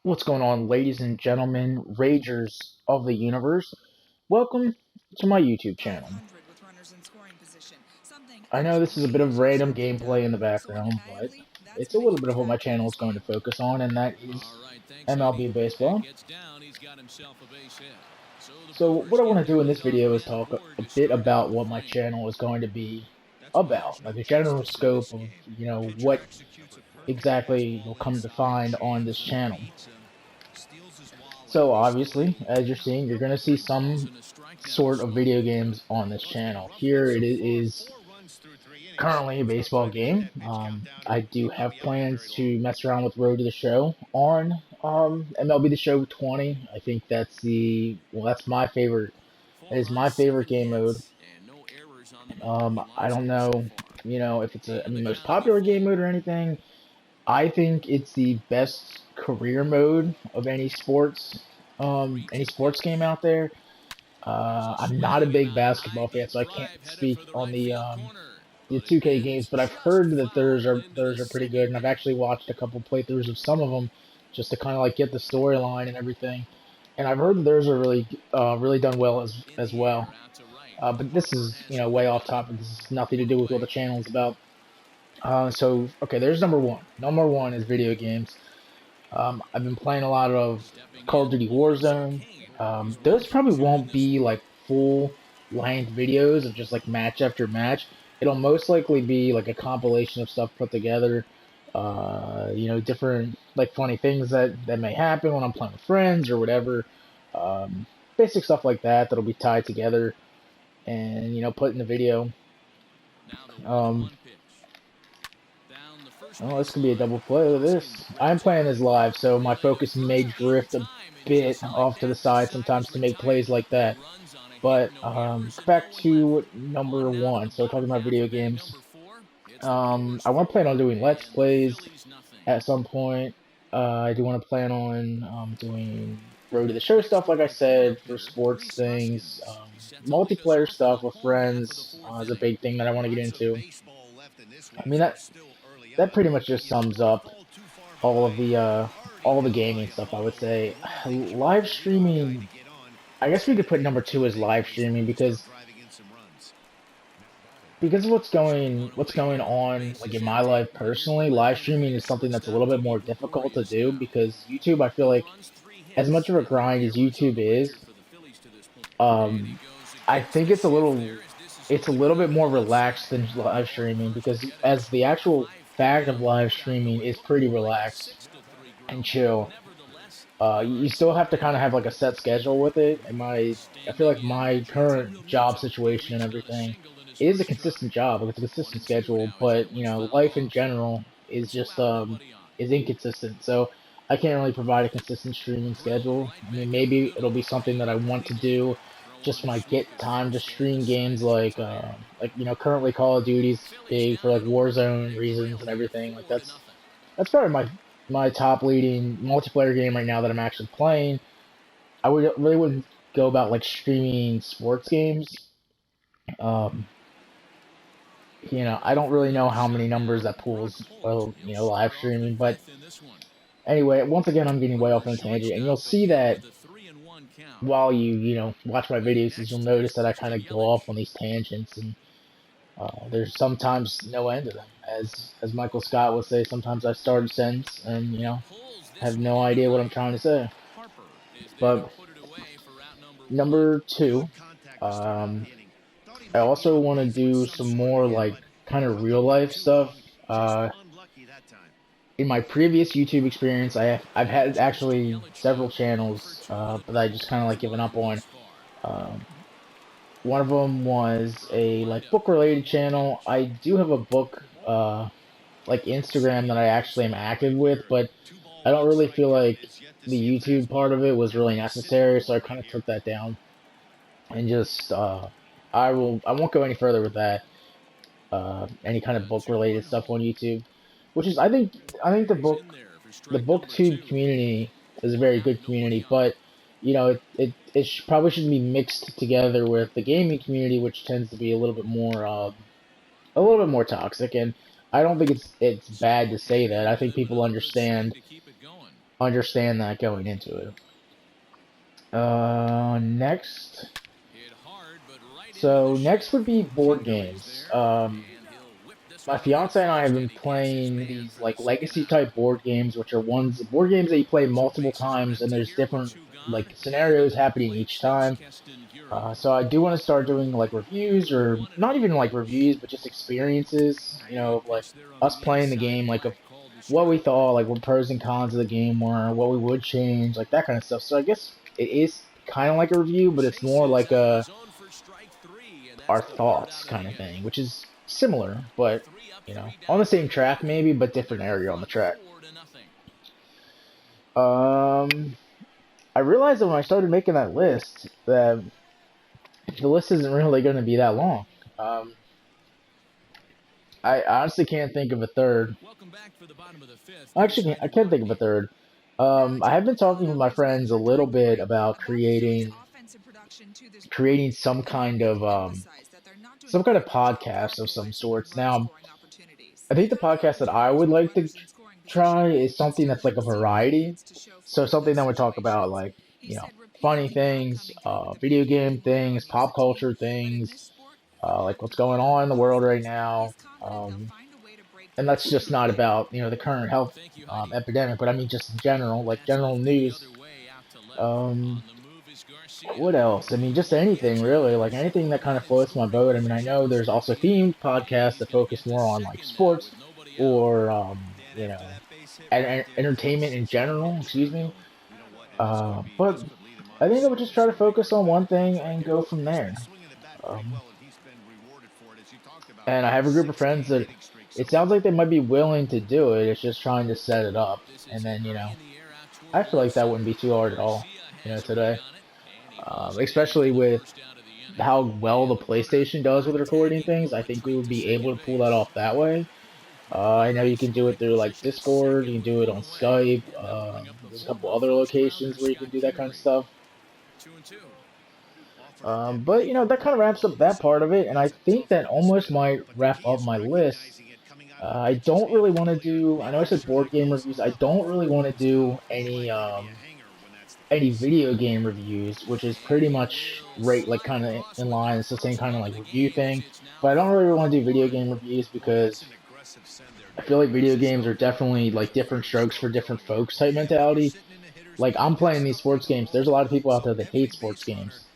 What's going on, ladies and gentlemen, Ragers of the universe? Welcome to my YouTube channel. I know this is a bit of random gameplay in the background, but it's a little bit of what my channel is going to focus on, and that is MLB baseball. So what I want to do in this video is talk a bit about what my channel is going to be about, like a general scope of, what exactly you'll come to find on this channel. So obviously, as you're seeing, you're going to see some sort of video games on this channel. Here it is currently a baseball game. I do have plans to mess around with Road to the Show on MLB The Show 20. I think that's my favorite. That is my favorite game mode. I don't know, if it's a most popular game mode or anything. I think it's the best career mode of any sports game out there. I'm not a big basketball fan, so I can't speak on the 2K games, but I've heard that theirs are pretty good, and I've actually watched a couple playthroughs of some of them just to kind of like get the storyline and everything. And I've heard that theirs are really done well as well. But this is way off topic. This has nothing to do with what the channel is about. So okay, there's number one. Number one is video games. I've been playing a lot of Call of Duty Warzone. Those probably won't be like full length videos of just like match after match. It'll most likely be like a compilation of stuff put together. Different like funny things that may happen when I'm playing with friends or whatever. Basic stuff like that that'll be tied together and put in the video. Um, Oh, this could be a double play. Look at this. I'm playing this live, so my focus may drift a bit off to the side sometimes to make plays like that. But back to number one. So talking about video games. I want to plan on doing Let's Plays at some point. I do want to plan on doing Road to the Show stuff, like I said, for sports things. Multiplayer stuff with friends is a big thing that I want to get into. I mean, that pretty much just sums up all the gaming stuff, I would say. Live streaming, I guess we could put number two as live streaming because of what's going on like in my life personally. Live streaming is something that's a little bit more difficult to do because YouTube, I feel like, as much of a grind as YouTube is, um, I think it's a little bit more relaxed than live streaming because as the actual fact of live streaming is pretty relaxed and chill. You still have to kind of have like a set schedule with it. I feel like my current job situation and everything is a consistent job, like it's a consistent schedule, but life in general is inconsistent. So I can't really provide a consistent streaming schedule. I mean, maybe it'll be something that I want to do just when I get time to stream games like currently Call of Duty's big for like Warzone reasons and everything. Like that's probably my top leading multiplayer game right now that I'm actually playing. I really wouldn't go about like streaming sports games. Um, I don't really know how many numbers that pulls, well, live streaming. But anyway, once again, I'm getting way off on a tangent, and you'll see that while you watch my videos, you'll notice that I kind of go off on these tangents, and there's sometimes no end to them. As Michael Scott would say, sometimes I start a sentence and have no idea what I'm trying to say. But number two, um, I also want to do some more like kind of real life stuff. Uh, in my previous YouTube experience, I've had actually several channels, but I just kind of like given up on. Um, One of them was a like book related channel. I do have a book like Instagram that I actually am active with, but I don't really feel like the YouTube part of it was really necessary, so I kind of took that down and just I won't go any further with that. Any kind of book related stuff on YouTube, which is I think the booktube community is a very good community, but probably shouldn't be mixed together with the gaming community, which tends to be a little bit more toxic. And I don't think it's bad to say that. I think people understand understand that going into it. Next. So next would be board games. My fiance and I have been playing these like legacy type board games, which are board games that you play multiple times, and there's different like scenarios happening each time. So I do want to start doing like reviews, or not even like reviews, but just experiences. You know, like us playing the game, like of what we thought, like what pros and cons of the game were, what we would change, like that kind of stuff. So I guess it is kind of like a review, but it's more like our thoughts kind of thing, which is similar, but you know, on the same track maybe, but different area on the track. I realized that when I started making that list, that the list isn't really going to be that long. I honestly can't think of a third. Actually, I can't think of a third. I have been talking with my friends a little bit about creating some kind of podcast of some sorts. Now, I think the podcast that I would like to try is something that's like a variety. So something that would talk about like, you know, funny things, video game things, pop culture things, like what's going on in the world right now. And that's just not about, you know, the current health epidemic, but I mean just general, like general news. Um, what else? I mean, just anything really, like anything that kind of floats my boat. I mean, I know there's also themed podcasts that focus more on like sports or you know, entertainment in general. Excuse me. But I think I would just try to focus on one thing and go from there. Um, and I have a group of friends that it sounds like they might be willing to do it. It's just trying to set it up, and then you know, I feel like that wouldn't be too hard at all. You know, today, especially with how well the PlayStation does with recording things, I think we would be able to pull that off that way. I know you can do it through like Discord, you can do it on Skype. There's a couple other locations where you can do that kind of stuff. But you know that kind of wraps up that part of it, and I think that almost might wrap up my list. I don't really want to do. I know I said board game reviews. I don't really want to do any video game reviews, which is pretty much right, like kind of in line. It's the same kind of like review thing, but I don't really want to do video game reviews because I feel like video games are definitely like different strokes for different folks type mentality. Like I'm playing these sports games. There's a lot of people out there that hate sports games,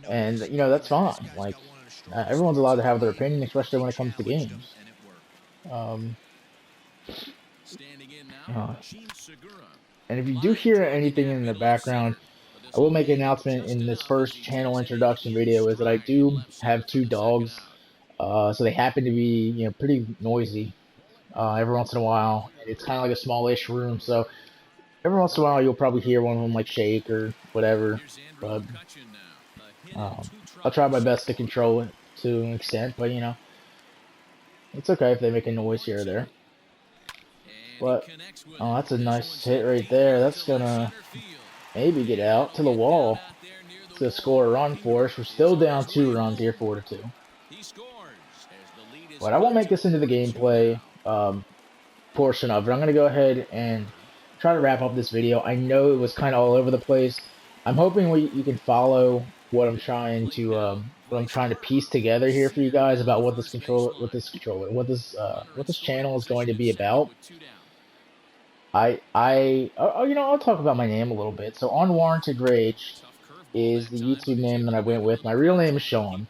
and you know that's fine. Like everyone's allowed to have their opinion, especially when it comes to games. Um, uh, and if you do hear anything in the background, I will make an announcement in this first channel introduction video is that I do have two dogs. So they happen to be, you know, pretty noisy every once in a while. It's kind of like a smallish room, so every once in a while you'll probably hear one of them like shake or whatever. But I'll try my best to control it to an extent, but you know, it's okay if they make a noise here or there. But oh, that's a nice hit right there. That's gonna maybe get out to the wall to score a run for us. We're still down 2 runs here, 4-2. But I won't make this into the gameplay portion of it. I'm gonna go ahead and try to wrap up this video. I know it was kind of all over the place. I'm hoping you can follow what I'm trying to piece together here for you guys about what this channel is going to be about. You know, I'll talk about my name a little bit. So, Unwarranted Rage is the YouTube name that I went with. My real name is Sean.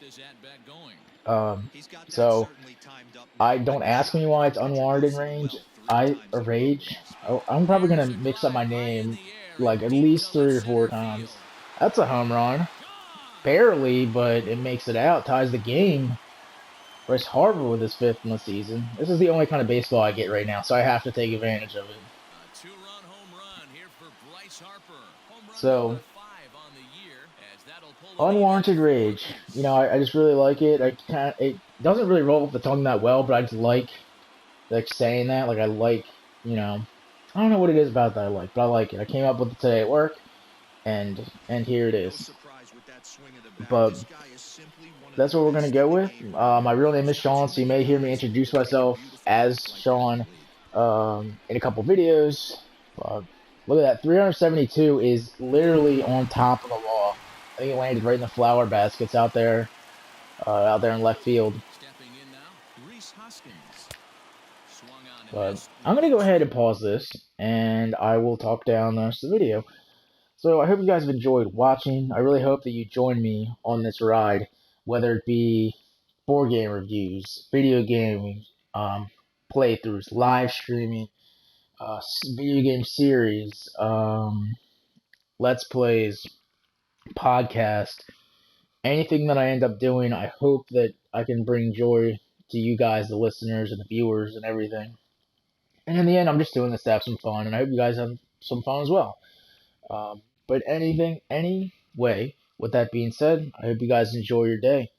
So I don't ask me why it's Unwarranted Rage. I'm probably gonna mix up my name like at least 3 or 4 times. That's a home run. Barely, but it makes it out. Ties the game. Bryce Harper with his 5th in the season. This is the only kind of baseball I get right now, so I have to take advantage of it. So, Unwarranted Rage. You know, I just really like it. It doesn't really roll off the tongue that well, but I just like saying that. Like I like, you know, I don't know what it is about that I like, but I like it. I came up with it today at work, and here it is. But that's what we're gonna go with. My real name is Sean, so you may hear me introduce myself as Sean in a couple videos. Look at that. 372 is literally on top of the wall. I think it landed right in the flower baskets out there in left field. But I'm going to go ahead and pause this, and I will talk down the rest of the video. So I hope you guys have enjoyed watching. I really hope that you join me on this ride, whether it be board game reviews, video game playthroughs, live streaming, video game series, let's plays, podcast, anything that I end up doing. I hope that I can bring joy to you guys, the listeners and the viewers and everything. And in the end, I'm just doing this to have some fun, and I hope you guys have some fun as well. But anyway, with that being said, I hope you guys enjoy your day.